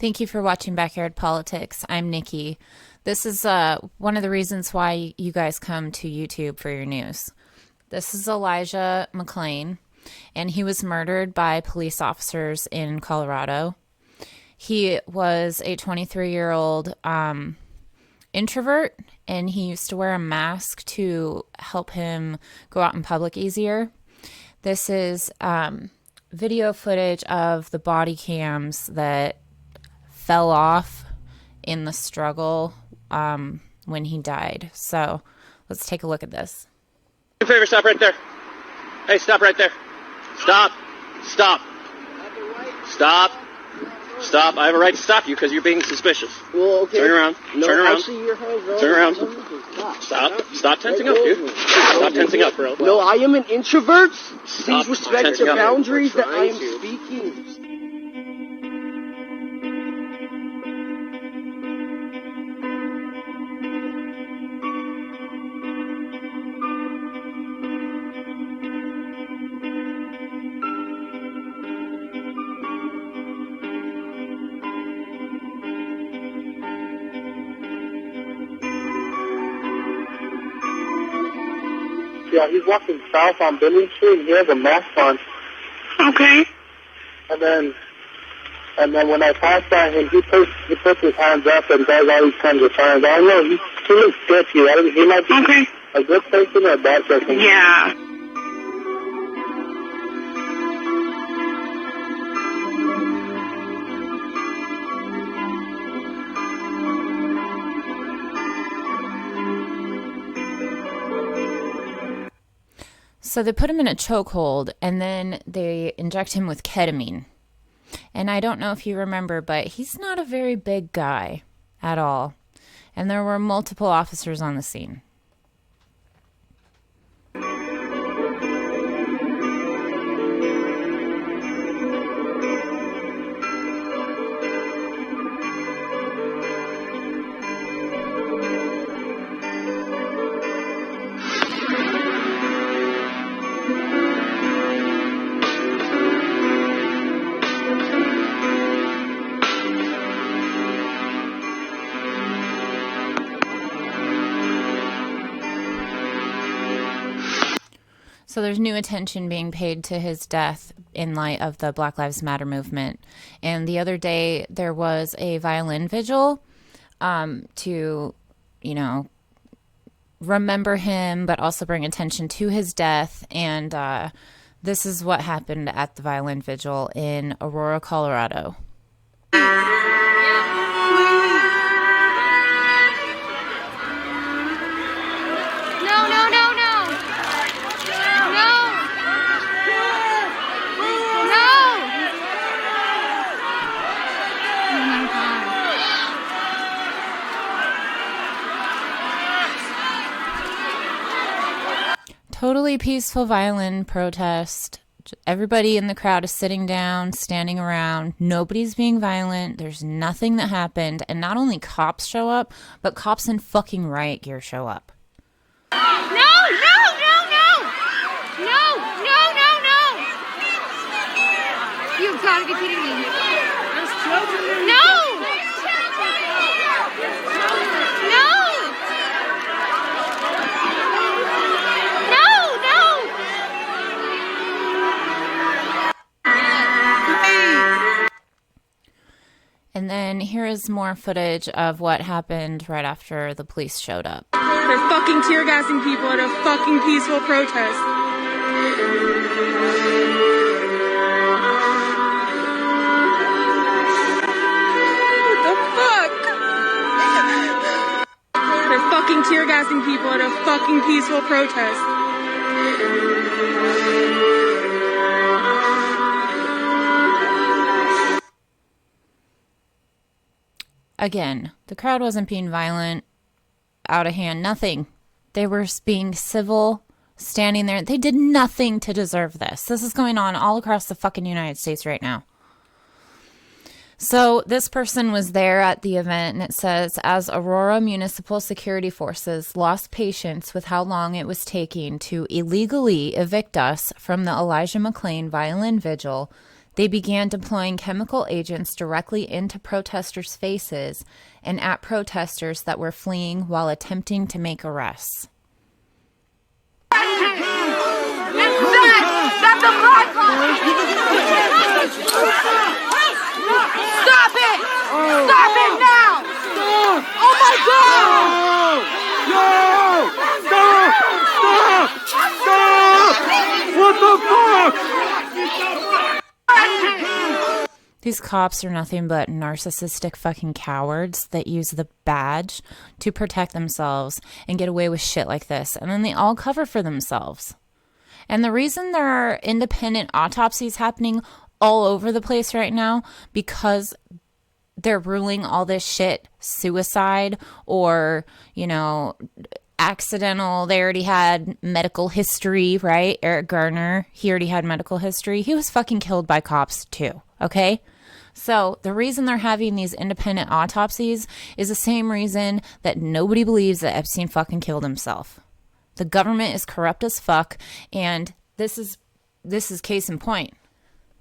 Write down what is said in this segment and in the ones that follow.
Thank you for watching Backyard Politics. I'm Nikki. This is one of the reasons why you guys come to YouTube for your news. This is Elijah McClain, and he was murdered by police officers in Colorado. He was a 23-year-old introvert, and he used to wear a mask to help him go out in public easier. This is video footage of the body cams that fell off in the struggle when he died. So let's take a look at this. Do me a favor, stop right there. Hey, stop right there. Stop. Stop. Stop. Stop. I have a right to stop you because you're being suspicious. Well, okay. Turn around. No, Turn around. actually, your hands, bro. Turn around. Stop. Stop tensing up, dude. Stop tensing up, bro. No, I am an introvert. Stop Please respect the tensing up. boundaries that I am speaking. Yeah, he's walking south on Billing Street, and he has a mask on. Okay. And then when I pass by him, he puts his hands up and does all these kinds of signs. I don't know, he looks sketchy. He might be a good person or a bad person. Yeah. So they put him in a chokehold, and then they inject him with ketamine. And I don't know if you remember, but he's not a very big guy at all. And there were multiple officers on the scene. So there's new attention being paid to his death in light of the Black Lives Matter movement. And the other day there was a violin vigil to, remember him, but also bring attention to his death. And this is what happened at the violin vigil in Aurora, Colorado. Totally peaceful violin protest. Everybody in the crowd is sitting down, standing around. Nobody's being violent. There's nothing that happened. And not only cops show up, but cops in fucking riot gear show up. No! You've got to be kidding me. There's children. No! And then here is more footage of what happened right after the police showed up. They're fucking tear gassing people at a fucking peaceful protest. What the fuck? They're fucking tear gassing people at a fucking peaceful protest. Again, the crowd wasn't being violent, out of hand, nothing. They were being civil, standing there. They did nothing to deserve this. This is going on all across the fucking United States right now. So this person was there at the event, and it says, as Aurora Municipal Security Forces lost patience with how long it was taking to illegally evict us from the Elijah McClain violin vigil, They began deploying chemical agents directly into protesters' faces and at protesters that were fleeing while attempting to make arrests. That's a black line! Stop it! Stop it now! Oh my God! What the fuck? These cops are nothing but narcissistic fucking cowards that use the badge to protect themselves and get away with shit like this. And then they all cover for themselves. And the reason there are independent autopsies happening all over the place right now, because they're ruling all this shit suicide or, you know, accidental. They already had medical history, right? Eric Garner, he already had medical history. He was fucking killed by cops too, okay? So the reason they're having these independent autopsies is the same reason that nobody believes that Epstein fucking killed himself. The government is corrupt as fuck, and this is case in point.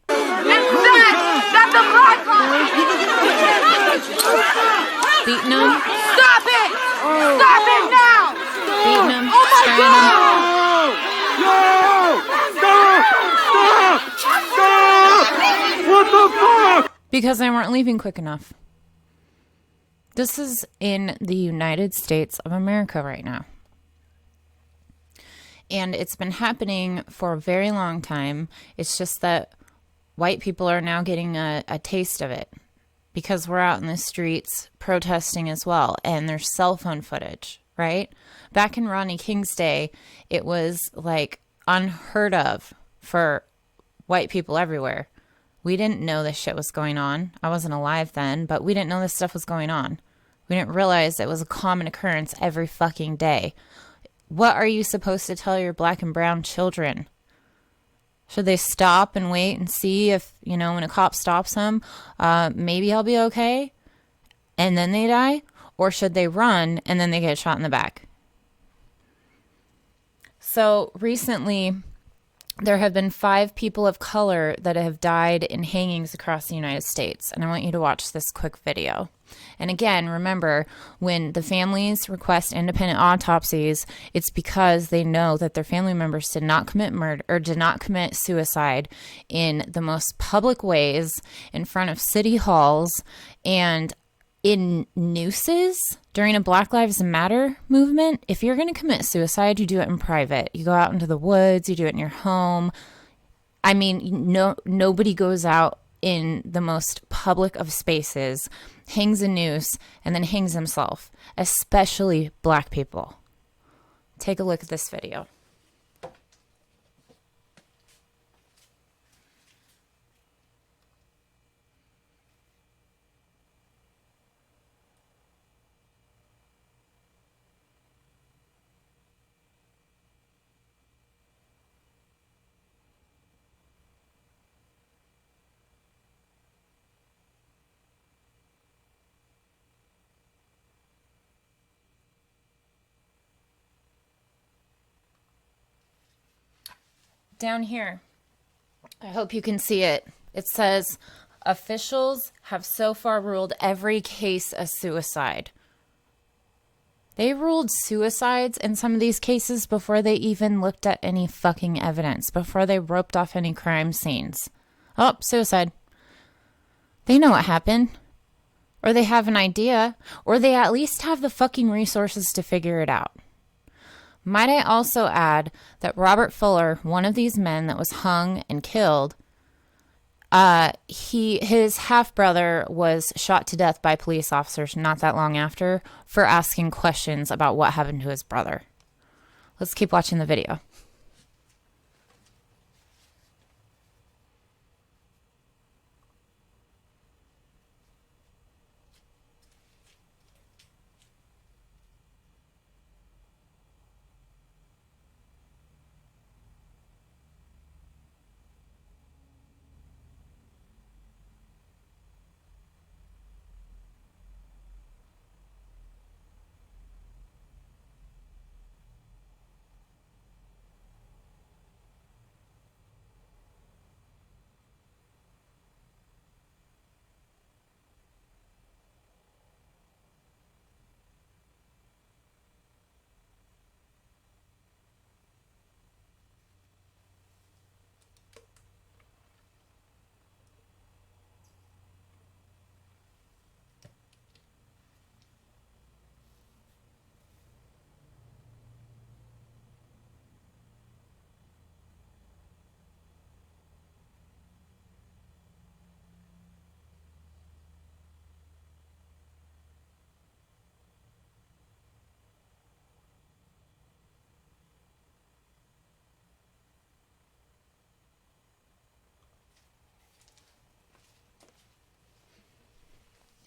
That's a black line! Beating him. Stop it! Stop it now! Beating him. Oh my Stop! What the fuck? Because they weren't leaving quick enough. This is in the United States of America right now. And it's been happening for a very long time. It's just that white people are now getting a taste of it because we're out in the streets protesting as well. And there's cell phone footage, right? Back in Rodney King's day, it was like unheard of for white people everywhere. We didn't know this shit was going on. I wasn't alive then, but we didn't know this stuff was going on. We didn't realize it was a common occurrence every fucking day. What are you supposed to tell your black and brown children? Should they stop and wait and see if, you know, when a cop stops them, maybe I'll be okay? And then they die? Or should they run and then they get shot in the back? So recently, there have been 5 people of color that have died in hangings across the United States. And I want you to watch this quick video. And again, remember, when the families request independent autopsies, it's because they know that their family members did not commit murder or did not commit suicide in the most public ways in front of city halls and in nooses during a Black Lives Matter movement. If you're going to commit suicide, you do it in private. You go out into the woods, you do it in your home. I mean, nobody goes out in the most public of spaces, hangs a noose, and then hangs himself, especially black people. Take a look at this video. Down here, I hope you can see it. It says, officials have so far ruled every case a suicide. They ruled suicides in some of these cases before they even looked at any fucking evidence, before they roped off any crime scenes. Oh, suicide. They know what happened. Or they have an idea, or they at least have the fucking resources to figure it out. Might I also add that Robert Fuller, one of these men that was hung and killed, his half-brother was shot to death by police officers not that long after for asking questions about what happened to his brother. Let's keep watching the video.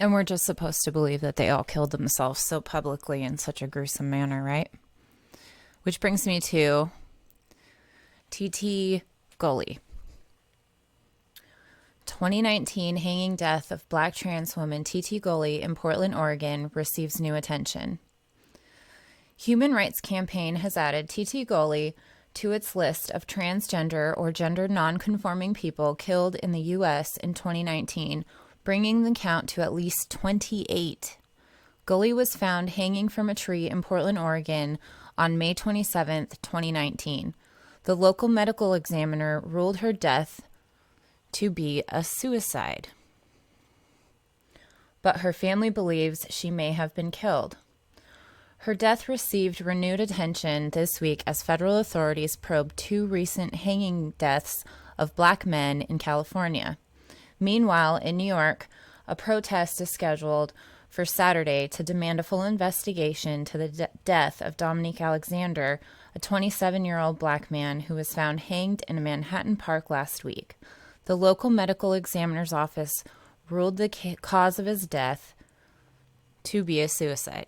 And we're just supposed to believe that they all killed themselves so publicly in such a gruesome manner, right? Which brings me to Titi Gulley. 2019 hanging death of black trans woman Titi Gulley in Portland, Oregon receives new attention. Human Rights Campaign has added Titi Gulley to its list of transgender or gender non-conforming people killed in the U.S. in 2019, bringing the count to at least 28. Gulley was found hanging from a tree in Portland, Oregon on May 27, 2019. The local medical examiner ruled her death to be a suicide, but her family believes she may have been killed. Her death received renewed attention this week as federal authorities probe 2 recent hanging deaths of black men in California. Meanwhile, in New York, a protest is scheduled for Saturday to demand a full investigation to the death of Dominique Alexander, a 27-year-old black man who was found hanged in a Manhattan park last week. The local medical examiner's office ruled the cause of his death to be a suicide.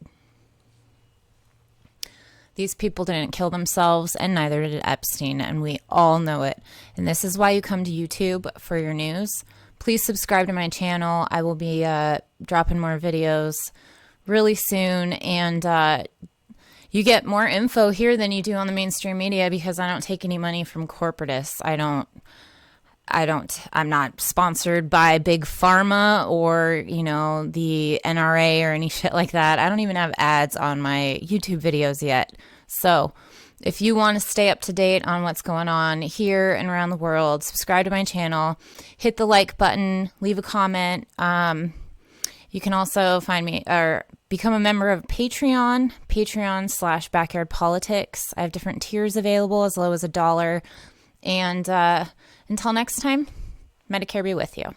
These people didn't kill themselves, and neither did Epstein, and we all know it. And this is why you come to YouTube for your news. Please subscribe to my channel. I will be dropping more videos really soon, and you get more info here than you do on the mainstream media because I don't take any money from corporatists. I'm not sponsored by Big Pharma or, the NRA or any shit like that. I don't even have ads on my YouTube videos yet. So if you want to stay up to date on what's going on here and around the world, subscribe to my channel, hit the like button, leave a comment. You can also find me or become a member of Patreon, Patreon/BackyardPolitics. I have different tiers available as low as $1. And until next time, Medicare be with you.